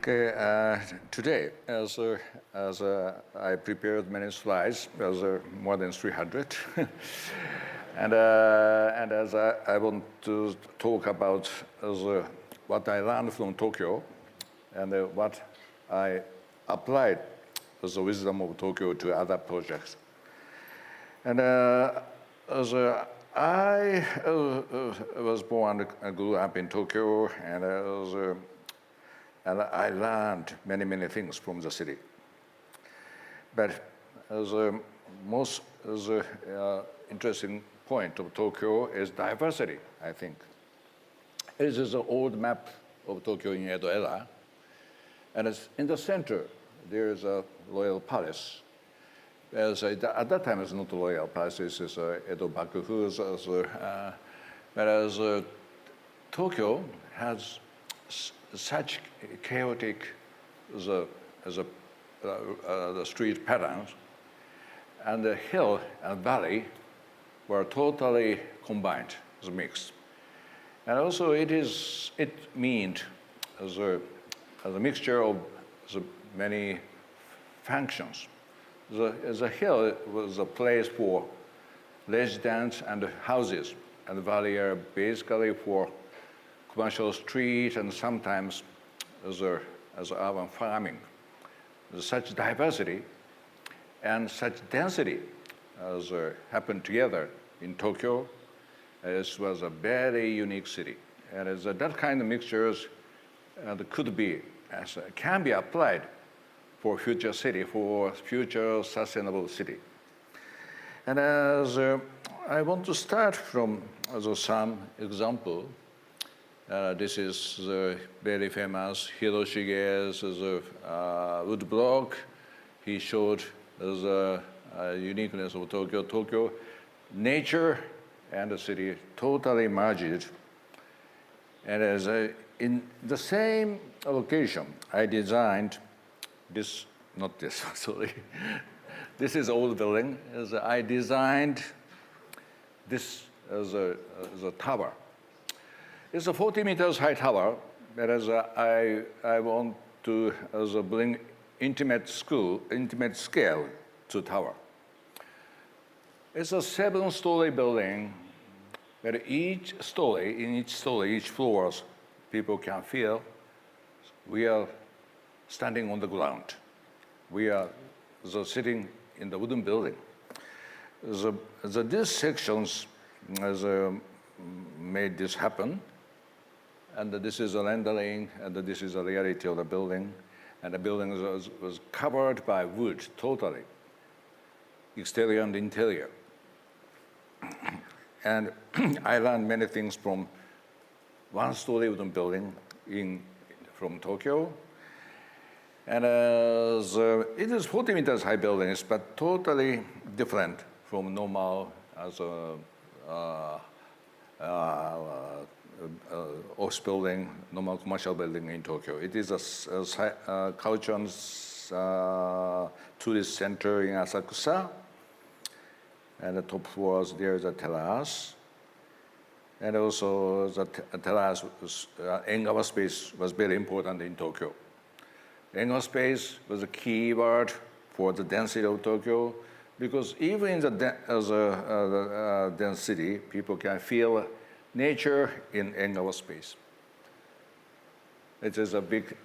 Okay, today, as I prepared many slides, there's more than 300. and as I want to talk about what I learned from Tokyo and what I applied as the wisdom of Tokyo to other projects. And as I was born and grew up in Tokyo, and I learned many things from the city. But as most interesting point of Tokyo is diversity, I think. This is an old map of Tokyo in Edo era. And it's in the center, there is a royal palace. At that time, it's not a royal palace, it's Edo Bakufu. Whereas Tokyo has such chaotic the street patterns, and the hill and valley were totally combined, as a mix. And also it meant as a mixture of many functions. The hill was a place for residents and houses, and the valley are basically for commercial street and sometimes as urban farming. Such diversity and such density as happened together in Tokyo. This was a very unique city. And that kind of mixtures can be applied for future city, for future sustainable city. And I want to start from some example. This is the very famous Hiroshige's wood block. He showed the uniqueness of Tokyo. Tokyo, nature and the city totally merged. And in the same location, I designed this, not this, sorry. This is old building. I designed this as a tower. It's a 40 meters high tower, whereas I want to bring intimate scale to tower. It's a 7-story building, where in each story, each floors, people can feel we are standing on the ground. We are sitting in the wooden building. These sections made this happen. And this is a rendering, and this is a reality of the building. And the building was covered by wood, totally, exterior and interior. And I learned many things from 1-story wooden building from Tokyo. And it is 40 meters high buildings, but totally different from normal office building, normal commercial building in Tokyo. It is a culture and tourist center in Asakusa. And the top floors, there is a terrace. And also the terrace, Engawa space was very important in Tokyo. Engawa space was a key word for the density of Tokyo, because even in the dense city, people can feel nature in Engawa space. It is a big,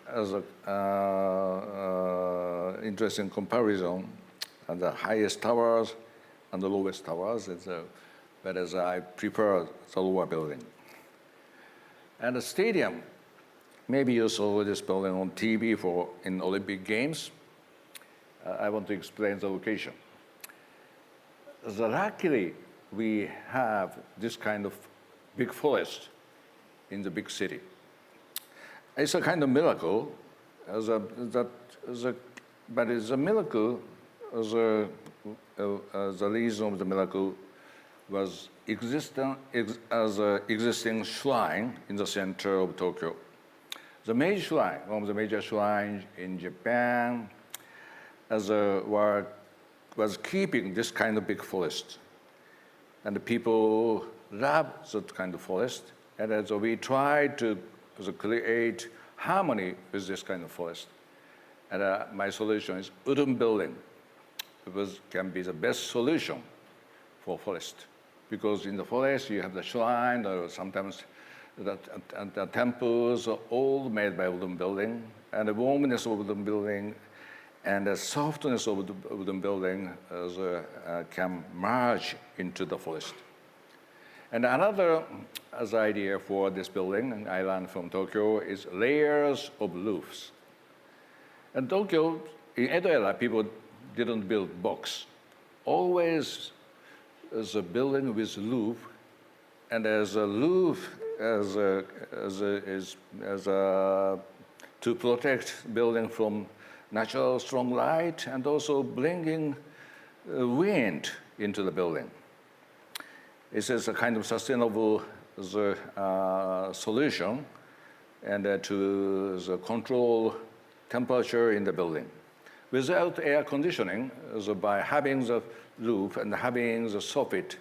interesting comparison, and the highest towers and the lowest towers. Whereas I prefer the lower building. And the stadium, maybe you saw this building on TV in Olympic Games. I want to explain the location. Luckily, we have this kind of big forest in the big city. It's a kind of miracle, but it's a miracle. The reason of the miracle was as an existing shrine in the center of Tokyo. The major shrine, one of the major shrines in Japan, was keeping this kind of big forest. And the people love that kind of forest. And we tried to create harmony with this kind of forest. And my solution is wooden building. It can be the best solution for forest. Because in the forest, you have the shrine, or sometimes the temples are all made by wooden building. And the warmness of wooden building and the softness of the wooden building can merge into the forest. And another idea for this building, I learned from Tokyo, is layers of roofs. In Tokyo, in Edo era, people didn't build blocks. Always as a building with roof, and as a roof to protect building from natural strong light and also bringing wind into the building. This is a kind of sustainable solution and to control temperature in the building. Without air conditioning, by having the roof and having the soffit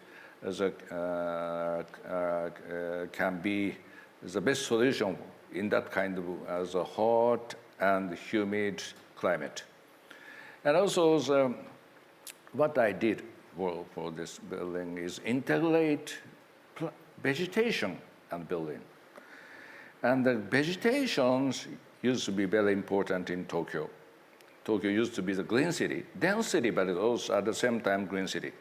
can be the best solution in that kind of a hot and humid climate. And also what I did for this building is integrate vegetation and building. And the vegetations used to be very important in Tokyo. Tokyo used to be the green city, dense city, but it also at the same time green city.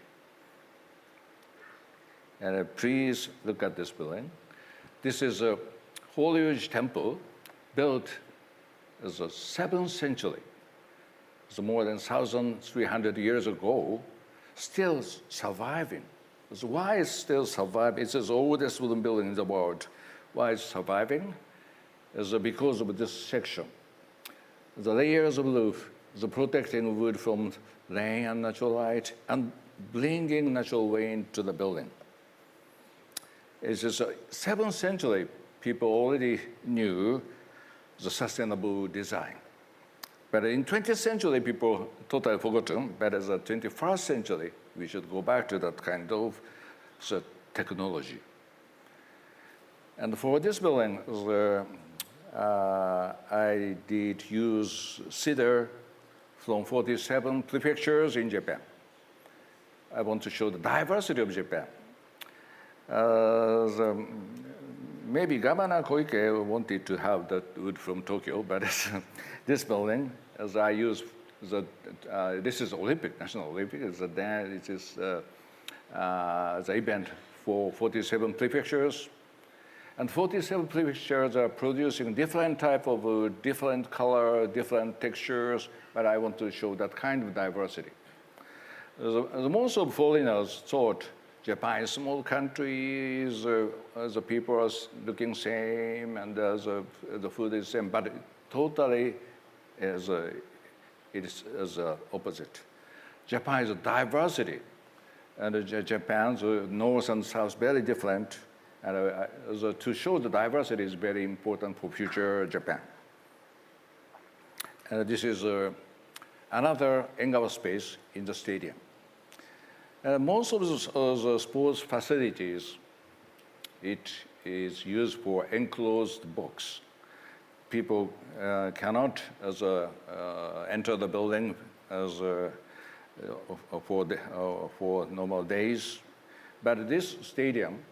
And please look at this building. This is a Holyrood temple built as the 7th century. It's more than 1,300 years ago, still surviving. So why is still surviving? It's the oldest wooden building in the world. Why it's surviving? Is because of this section. The layers of roof, the protecting wood from rain and natural light, and bringing natural wind to the building. It's just 7th century, people already knew the sustainable design. But in 20th century, people totally forgotten. But as a 21st century, we should go back to that kind of technology. And for this building, I did use cedar from 47 prefectures in Japan. I want to show the diversity of Japan. Maybe Governor Koike wanted to have that wood from Tokyo, but this building, as I use, this is Olympic, National Olympic. It is the event for 47 prefectures. And 47 prefectures are producing different type of wood, different color, different textures, but I want to show that kind of diversity. Most of foreigners thought Japan is a small country, the people are looking same, and the food is same, but totally it is opposite. Japan is a diversity, and Japan's north and south very different. And to show the diversity is very important for future Japan. And this is another hangout space in the stadium. Most of the sports facilities, it is used for enclosed box. People cannot enter the building for normal days. But this stadium,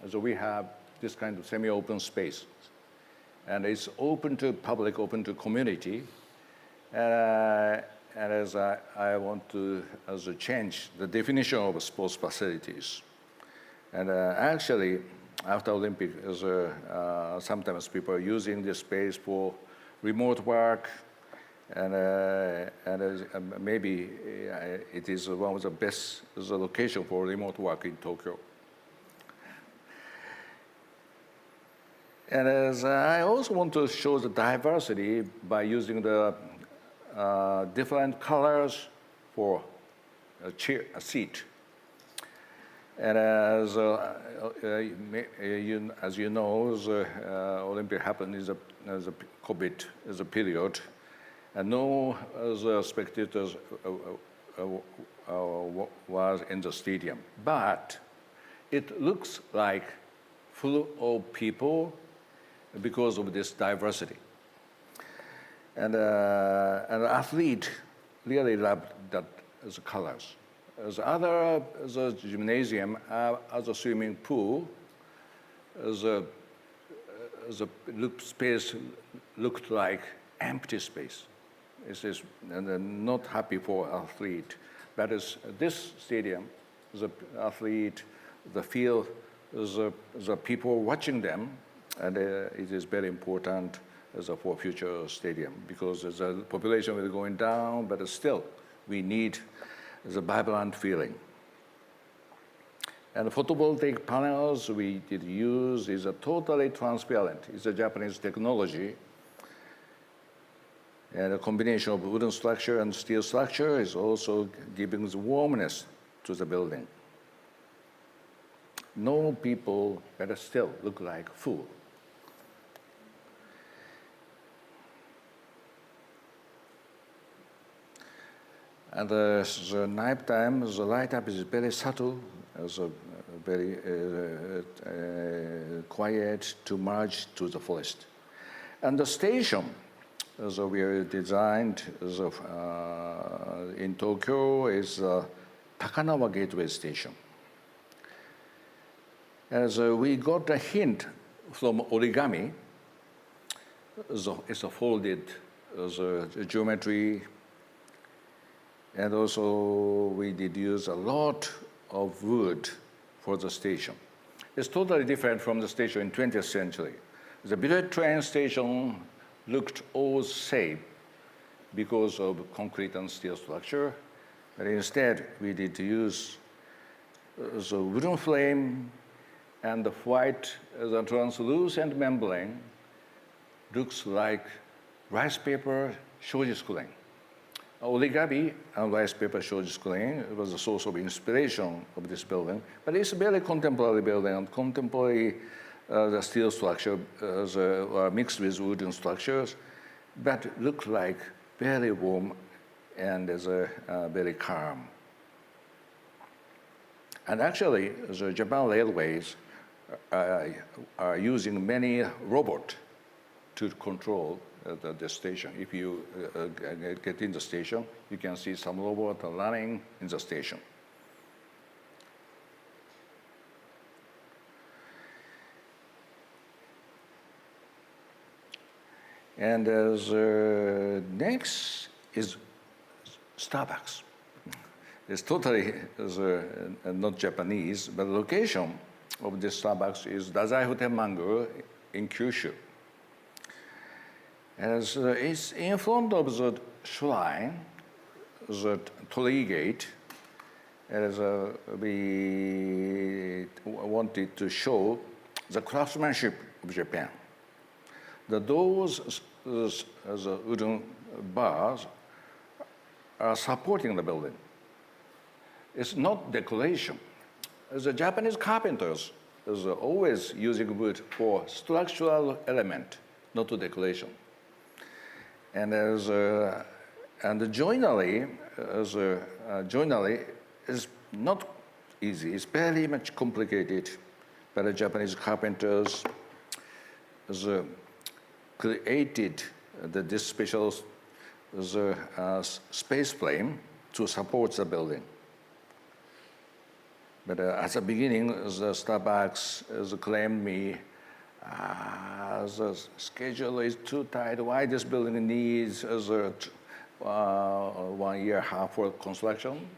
so we have this kind of semi-open space. And it's open to public, open to community. And as I want to change the definition of sports facilities. And actually, after Olympic, sometimes people are using this space for remote work. And maybe it is one of the best location for remote work in Tokyo. And as I also want to show the diversity by using the different colors for a seat. And as you know, the Olympic happened as a COVID as a period, and no spectators was in the stadium. But it looks like full of people because of this diversity. And an athlete really loved that as colors. As other as a gymnasium, as a swimming pool, as a space looked like empty space. It is not happy for athlete. But this stadium, the athlete, the field, the people watching them, and it is very important for future stadium because the population is going down, but still we need the vibrant feeling. And photovoltaic panels we did use is totally transparent. It's a Japanese technology. And a combination of wooden structure and steel structure is also giving the warmness to the building. No people, but still look like full. And the nighttime, the light up is very subtle, very quiet to merge to the forest. And the station, we are designed in Tokyo is Takanawa Gateway Station. As we got a hint from origami, it's a folded geometry. And also, we did use a lot of wood for the station. It's totally different from the station in 20th century. The bullet train station looked all same because of concrete and steel structure. But instead, we did use the wooden frame and the white, the translucent membrane looks like rice paper shoji screen. Origami and rice paper shoji screen was the source of inspiration of this building, but it's a very contemporary building and contemporary the steel structure mixed with wooden structures, but look like very warm and very calm. And actually, the Japan Railways are using many robots to control the station. If you get in the station, you can see some robot running in the station. And next is Starbucks. It's totally not Japanese, but the location of this Starbucks is Dazai Hotel Mango in Kyushu. As it's in front of the shrine, the torii gate, as we wanted to show the craftsmanship of Japan. The doors, the wooden bars, are supporting the building. It's not decoration. The Japanese carpenters is always using wood for structural element, not to decoration. And the joinery is not easy. It's very much complicated. But the Japanese carpenters created this special space frame to support the building. But at the beginning, the Starbucks claimed me, the schedule is too tight. Why this building needs 1 year and a half for construction?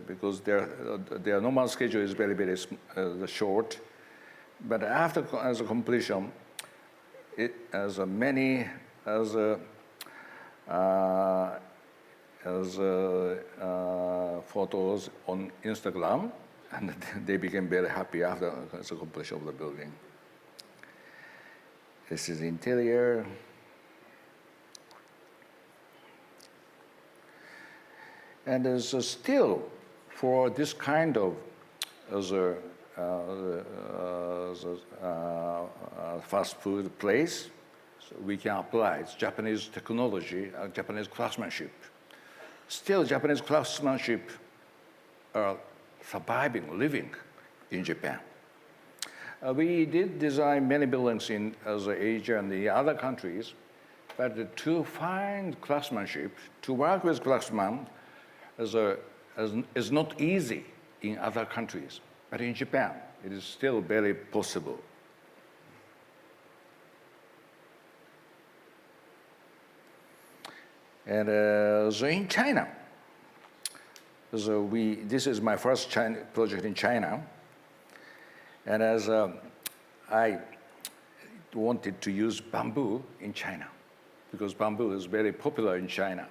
Because their normal schedule is very, very short. But after as a completion, as many as photos on Instagram, and they became very happy after the completion of the building. This is interior. And there's still for this kind of fast food place, so we can apply it's Japanese technology, Japanese craftsmanship. Still, Japanese craftsmanship are surviving, living in Japan. We did design many buildings in Asia and the other countries, But to find craftsmanship, to work with craftsmen is not easy in other countries. But in Japan, it is still very possible. And so in China, this is my first project in China. And as I wanted to use bamboo in China, because bamboo is very popular in China.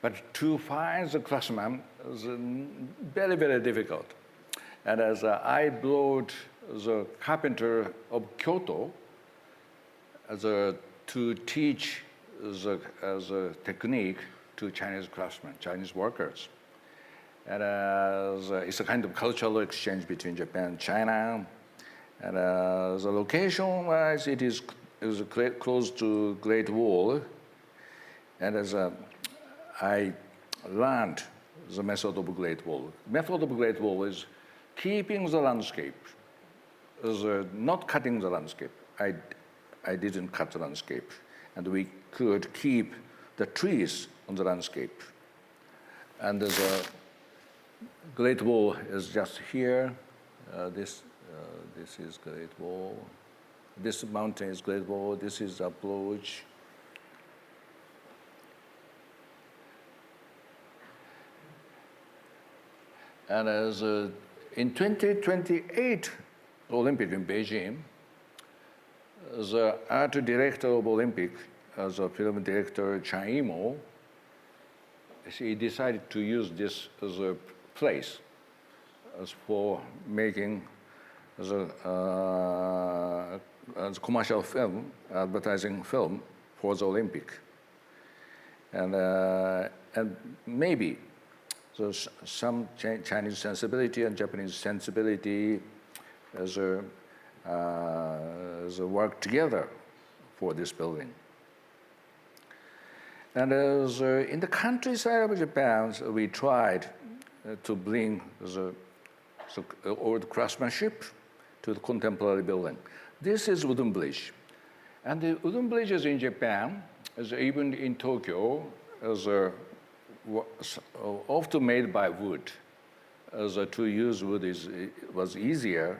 But to find the craftsman is very, very difficult. And as I brought the carpenter of Kyoto to teach the technique to Chinese craftsmen, Chinese workers. And it's a kind of cultural exchange between Japan and China. And the location-wise, it is close to Great Wall. And as I learned the method of Great Wall. Method of Great Wall is keeping the landscape, not cutting the landscape. I didn't cut the landscape. And we could keep the trees on the landscape. And the Great Wall is just here. This is Great Wall. This mountain is Great Wall. This is approach. And as in 2028 Olympic in Beijing, the art director of Olympic, as a film director, Chan Yimou, he decided to use this as a place as for making as commercial film, advertising film for the Olympic. And maybe so some Chinese sensibility and Japanese sensibility as work together for this building. And as in the countryside of Japan, we tried to bring the old craftsmanship to the contemporary building. This is wooden bridge. And the wooden bridges in Japan, as even in Tokyo, often made by wood. To use wood was easier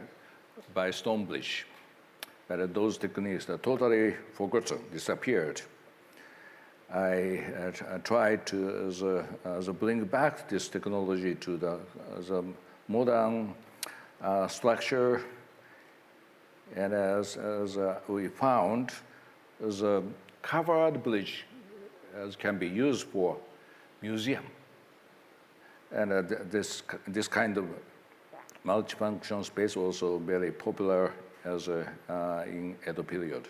by stone bridge. But those techniques are totally forgotten, disappeared. I tried to bring back this technology to the modern structure. And as we found, the covered bridge can be used for museum. And this kind of multifunction space also very popular in Edo period.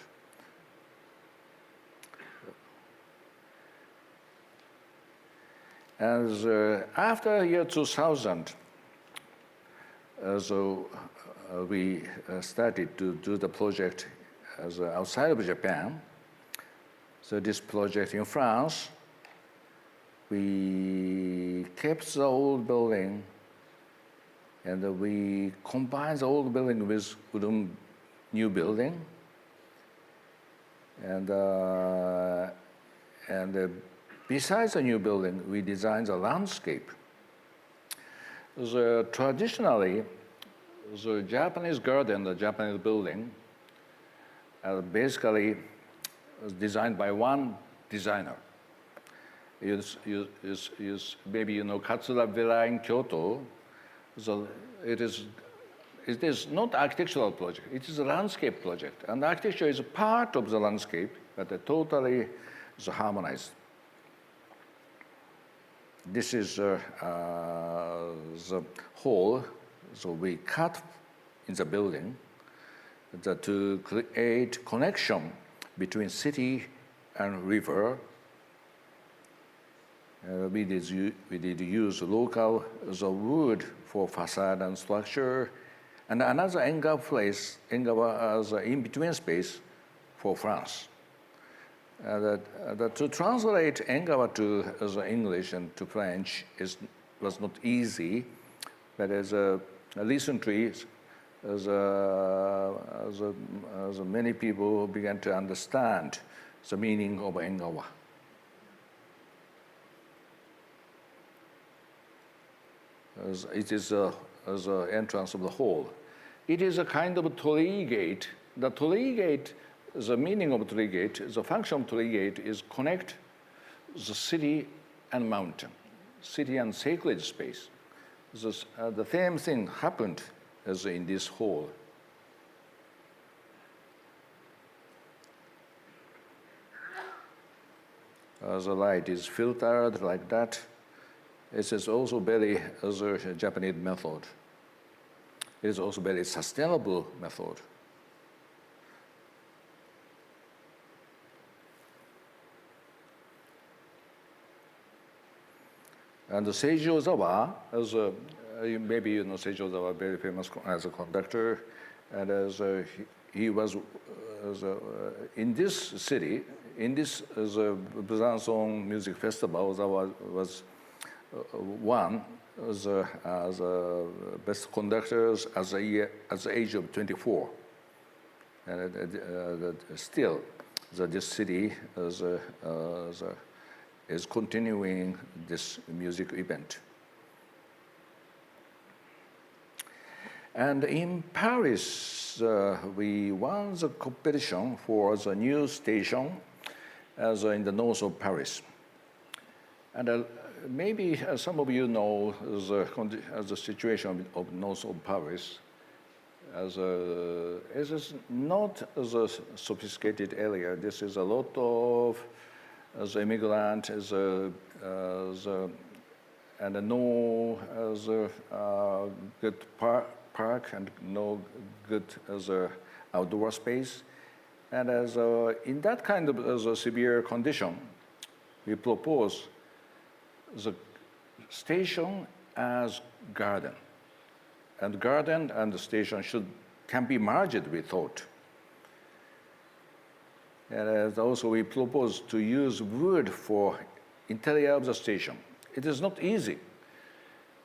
As after year 2000, we started to do the project outside of Japan. So this project in France, we kept the old building and we combined the old building with wooden new building. And besides the new building, we designed the landscape. Traditionally, the Japanese garden, the Japanese building, basically was designed by one designer. Maybe you know Katsura Villa in Kyoto. So it is not architectural project. It is a landscape project, and architecture is a part of the landscape, but totally is harmonized. This is the hole. So we cut in the building to create connection between city and river. We did use local wood for facade and structure, and another Engawa as an in-between space for France. To translate Engawa to English and to French was not easy, but recently, as many people began to understand the meaning of Engawa. As it is as an entrance of the hall. It is a kind of torii gate. The torii gate, the meaning of torii gate, the function of torii gate is connect the city and mountain, city and sacred space. The same thing happened as in this hall. The light is filtered like that. It is also very as a Japanese method. It is also very sustainable method. And Seijo Ozawa, as maybe you know Seijo Ozawa, very famous as a conductor, and as he was in this city, in this Busan Music Festival, Ozawa was one as best conductors at the age of 24, and still this city is continuing this music event. And in Paris, we won the competition for the new station as in the north of Paris. And maybe some of you know the situation of north of Paris. It is not a sophisticated area. This is a lot of immigrant, and no good park and no good outdoor space. And in that kind of severe condition, we propose the station as garden. And garden and the station can be merged, we thought. And also we propose to use wood for interior of the station. It is not easy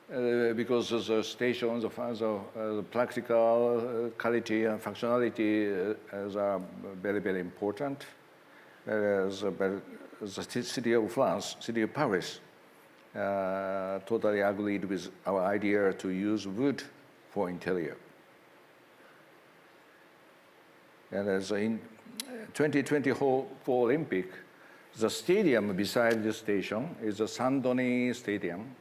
because the station, the practical quality and functionality are very, very important. Whereas the city of France, city of Paris, totally agreed with our idea to use wood for interior. And as in 2024 Olympic, the stadium beside the station is the Saint-Denis Stadium.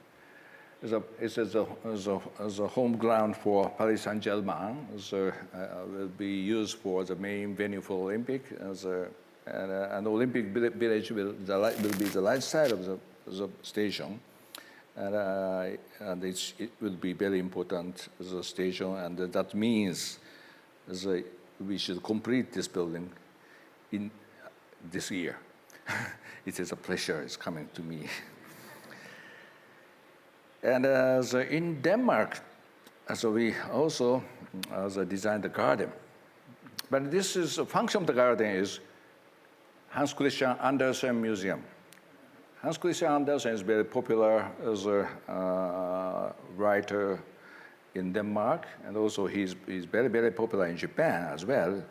It's a home ground for Paris Saint-Germain. Will be used for the main venue for Olympic. And Olympic Village will be the right side of the station. And it will be very important as a station, and that means we should complete this building in this year. It is a pleasure, it's coming to me. And in Denmark, we also designed the garden. But this is a function of the garden is Hans Christian Andersen Museum. Hans Christian Andersen is very popular as a writer in Denmark, and also he's very, very popular in Japan as well.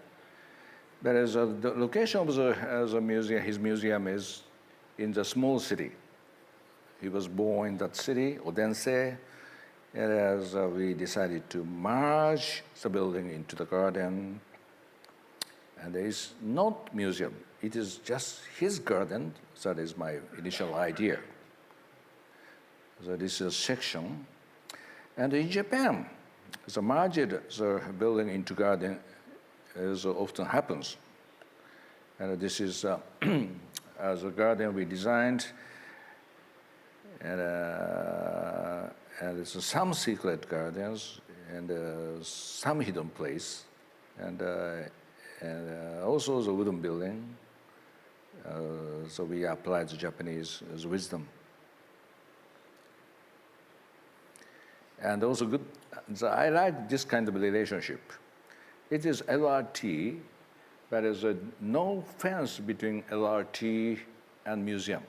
But as the location of the museum, his museum is in the small city. He was born in that city, Odense, and as we decided to merge the building into the garden. And there is not museum, it is just his garden. That is my initial idea. So this is a section. And in Japan, the merged the building into garden as often happens. And this is as a garden we designed. And it's some secret gardens and some hidden place. And also the wooden building. So we applied the Japanese wisdom. And also good, so I like this kind of relationship. It is LRT, but there's no fence between LRT and museum,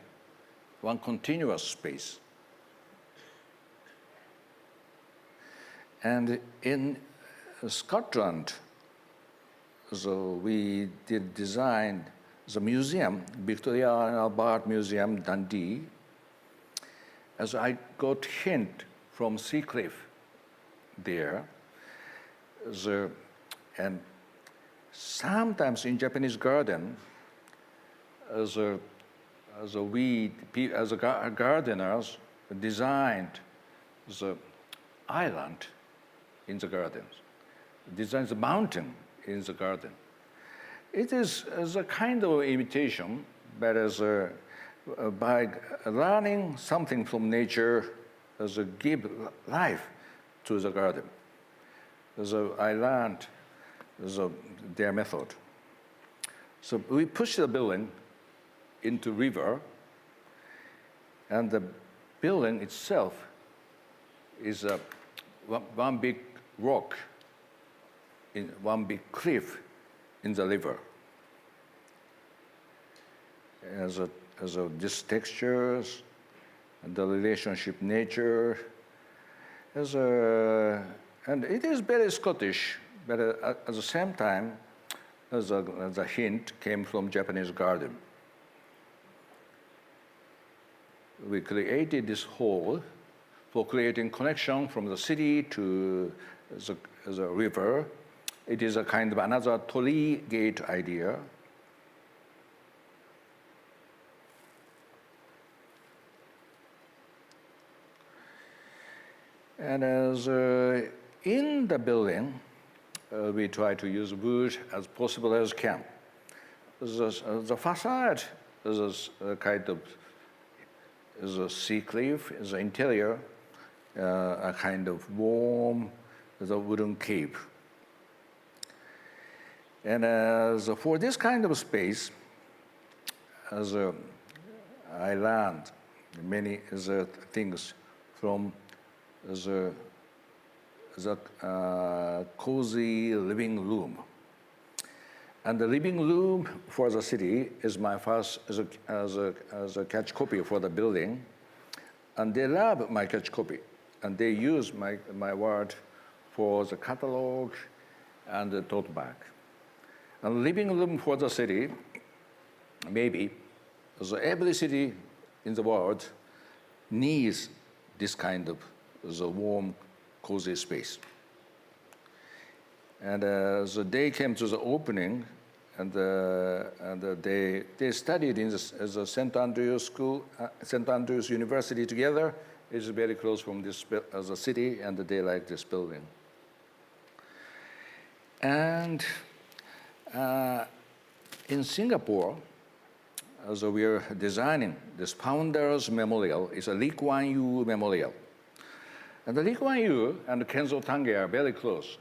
one continuous space. And in Scotland, so we did design the museum, Victoria and Albert Museum, Dundee, as I got hint from Seacliff there, and sometimes in Japanese garden, as gardeners designed the island in the gardens, designed the mountain in the garden. It is as a kind of imitation, but by learning something from nature, as a give life to the garden. So I learned their method. So we push the building into river, and the building itself is one big rock, in one big cliff in the river. As these textures and the relationship nature, and it is very Scottish, but at the same time, as a hint came from Japanese garden. We created this hall for creating connection from the city to the river. It is a kind of another torii gate idea. And as in the building, we try to use wood as possible as can. The facade is a kind of a sea cliff, the interior, a kind of warm, the wooden cave. And for this kind of space, I learned many things from the cozy living room. And the living room for the city is my first as a catch copy for the building. And they love my catch copy. And they use my word for the catalog and the tote bag. And living room for the city, maybe, so every city in the world needs this kind of the warm, cozy space. And so they came to the opening, and they studied in the St. Andrews School, St. Andrews University together. It's very close from this as a city, and they like this building. And in Singapore, so we are designing this Founders Memorial. It's a Lee Kuan Yew Memorial. And the Lee Kuan Yew and Kenzo Tange are very close.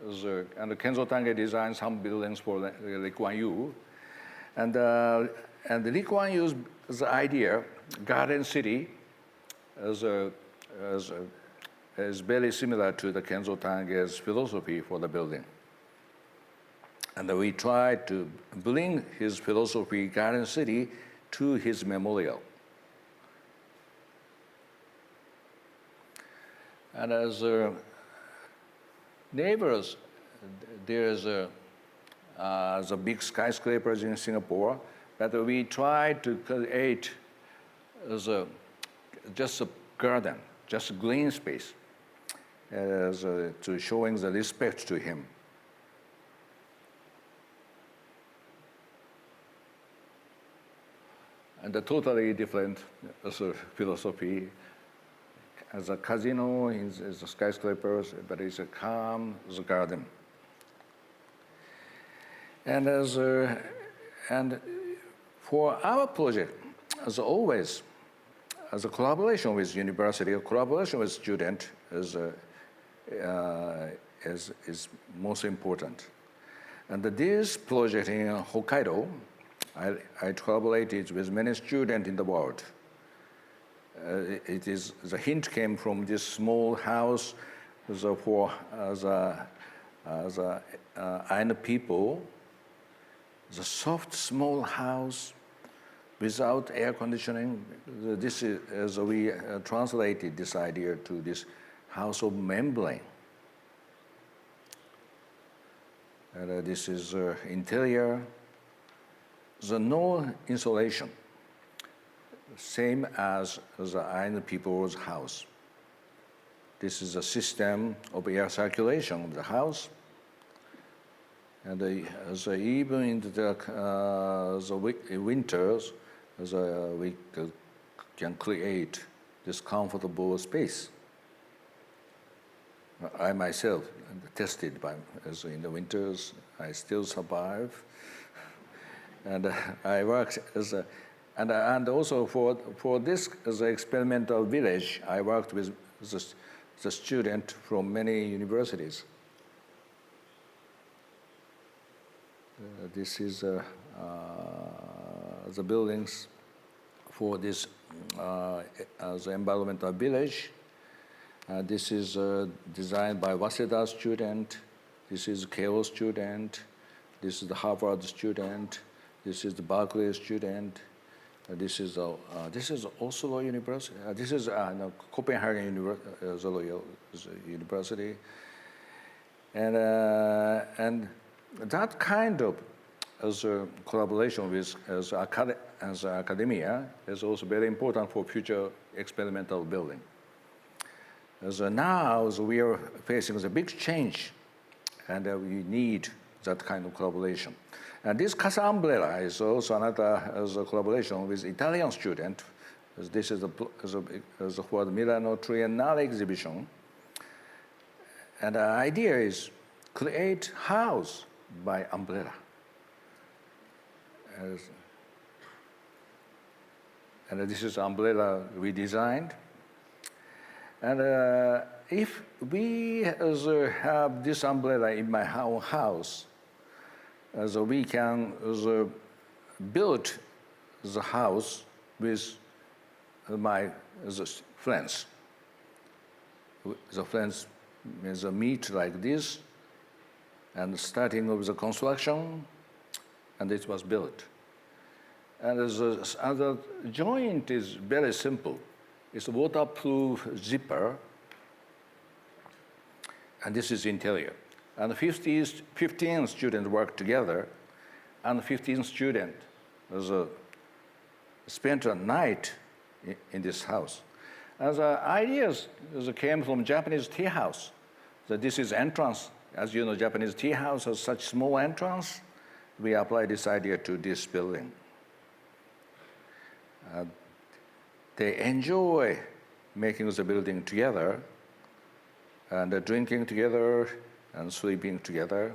And Kenzo Tange designed some buildings for Lee Kuan Yew. And the Lee Kuan Yew's idea, Garden City, is very similar to the Kenzo Tange's philosophy for the building. And we tried to bring his philosophy, Garden City, to his memorial. And as neighbors, there's the big skyscrapers in Singapore, but we tried to create just a garden, just a green space, to showing the respect to him. And a totally different philosophy. As a casino is the skyscrapers, but it's a calm garden. And and for our project, as always, as a collaboration with university, a collaboration with student is most important. And this project in Hokkaido, I collaborated with many students in the world. The hint came from this small house for Ainu people, the soft small house without air conditioning. This is we translated this idea to this house of membrane. And this is interior. the no insulation, same as the Ainu people's house. This is a system of air circulation of the house. And even in the winters, we can create this comfortable space. I myself tested in the winters. I still survive. And I worked and also for this as an experimental village, I worked with the student from many universities. This is the buildings for this the environmental village. This is designed by Waseda student. This is Keio student. This is the Harvard student. This is the Berkeley student. This is Oslo University. This is Copenhagen University. And that kind of collaboration with academia is also very important for future experimental building. Now we are facing a big change, and we need that kind of collaboration. And this Casa Umbrella is also another collaboration with Italian student. This is for the Milano Triennale exhibition. And the idea is create house by umbrella. And this is umbrella we designed. And if we have this umbrella in my own house, we can build the house with my friends. The friends meet like this, and starting with the construction, and it was built. And the joint is very simple. It's a waterproof zipper, and this is interior. And 15 students work together, and 15 students spent a night in this house. And the ideas came from Japanese tea house. So this is entrance. As you know, Japanese tea house has such small entrance. We apply this idea to this building. They enjoy making the building together, and drinking together, and sleeping together.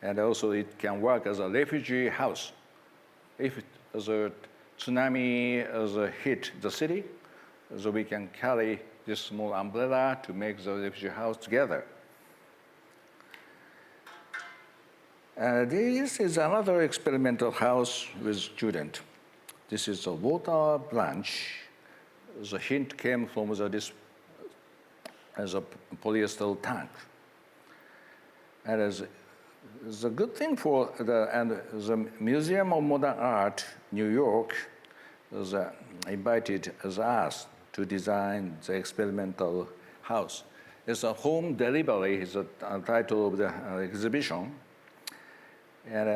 And also it can work as a refugee house. If the tsunami hit the city, so we can carry this small umbrella to make the refugee house together. This is another experimental house with student. This is a water branch. The hint came from this as a polyester tank. And the good thing for the Museum of Modern Art, New York, invited us to design the experimental house. It's a home delivery is the title of the exhibition. And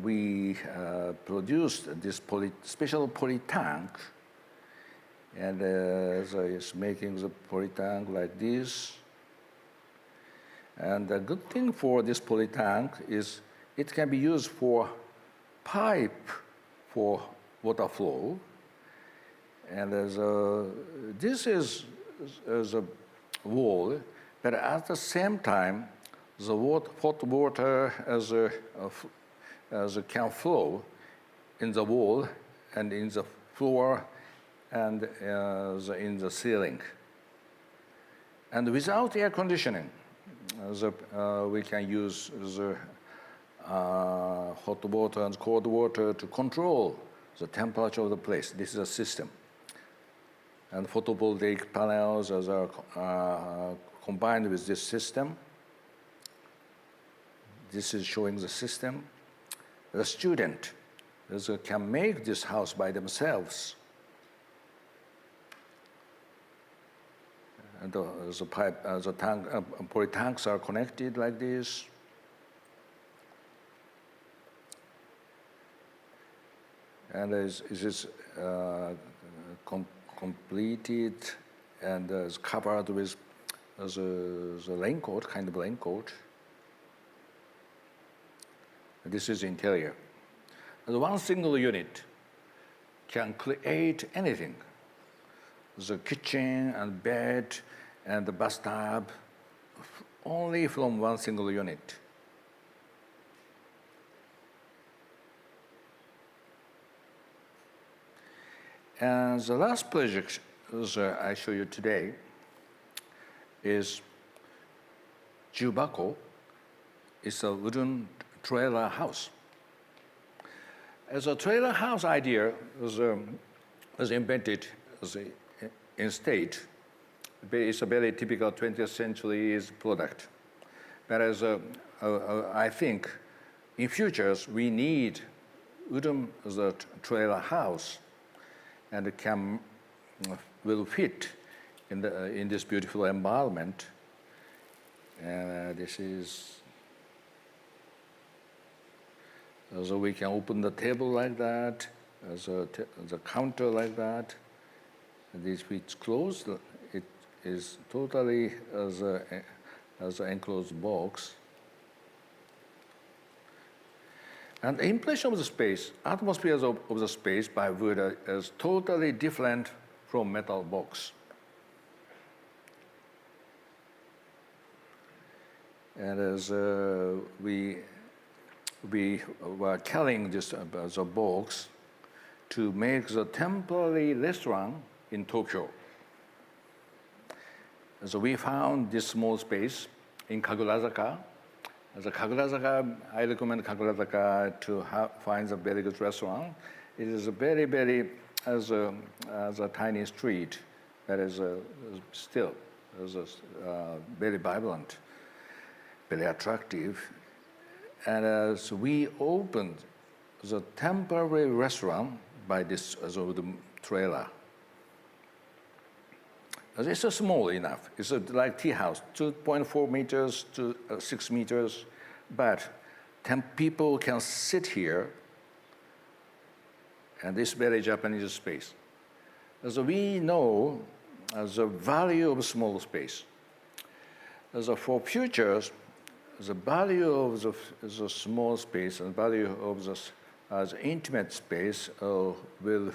we produced this special poly tank, and so it's making the poly tank like this. And the good thing for this poly tank is it can be used for pipe for water flow. And this is a wall, but at the same time, the hot water can flow in the wall and in the floor and in the ceiling. And without air conditioning, we can use the hot water and cold water to control the temperature of the place. This is a system. And photovoltaic panels are combined with this system. This is showing the system. The student can make this house by themselves. And the pipe, the tank, poly tanks are connected like this. and it is completed and is covered with the raincoat, kind of raincoat. This is interior. And one single unit can create anything. The kitchen and bed and the bathtub, only from one single unit. And the last project I show you today is Jubako. It's a wooden trailer house. As a trailer house idea was invented in state. It's a very typical 20th century product. Whereas I think in futures we need wooden trailer house, and it will fit in this beautiful environment. And this is, so we can open the table like that, the counter like that. And this fits closed. It is totally as an enclosed box. And the impression of the space, atmosphere of the space by wood is totally different from metal box. And as we were carrying this the box to make the temporary restaurant in Tokyo. So we found this small space in Kagurazaka. I recommend Kagurazaka to find a very good restaurant. It is a very, very, as a tiny street that is still very vibrant, very attractive. And so we opened the temporary restaurant by this the trailer. It's small enough. It's like tea house, 2.4 meters to 6 meters, but 10 people can sit here, and this very Japanese space. So we know the value of small space. So for futures, the value of the small space and value of the intimate space will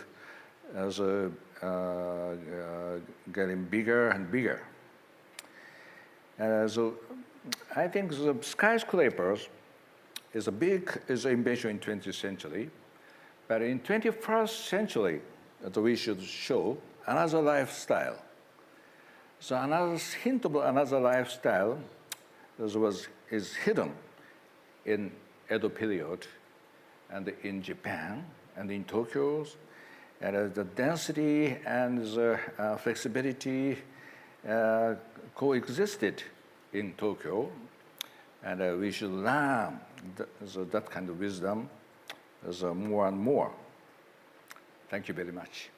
getting bigger and bigger. So I think the skyscrapers is an invention in 20th century, but in 21st century, we should show another lifestyle. So another hint of another lifestyle is hidden in Edo period and in Japan and in Tokyo. And the density and the flexibility coexisted in Tokyo, and we should learn that kind of wisdom more and more. Thank you very much.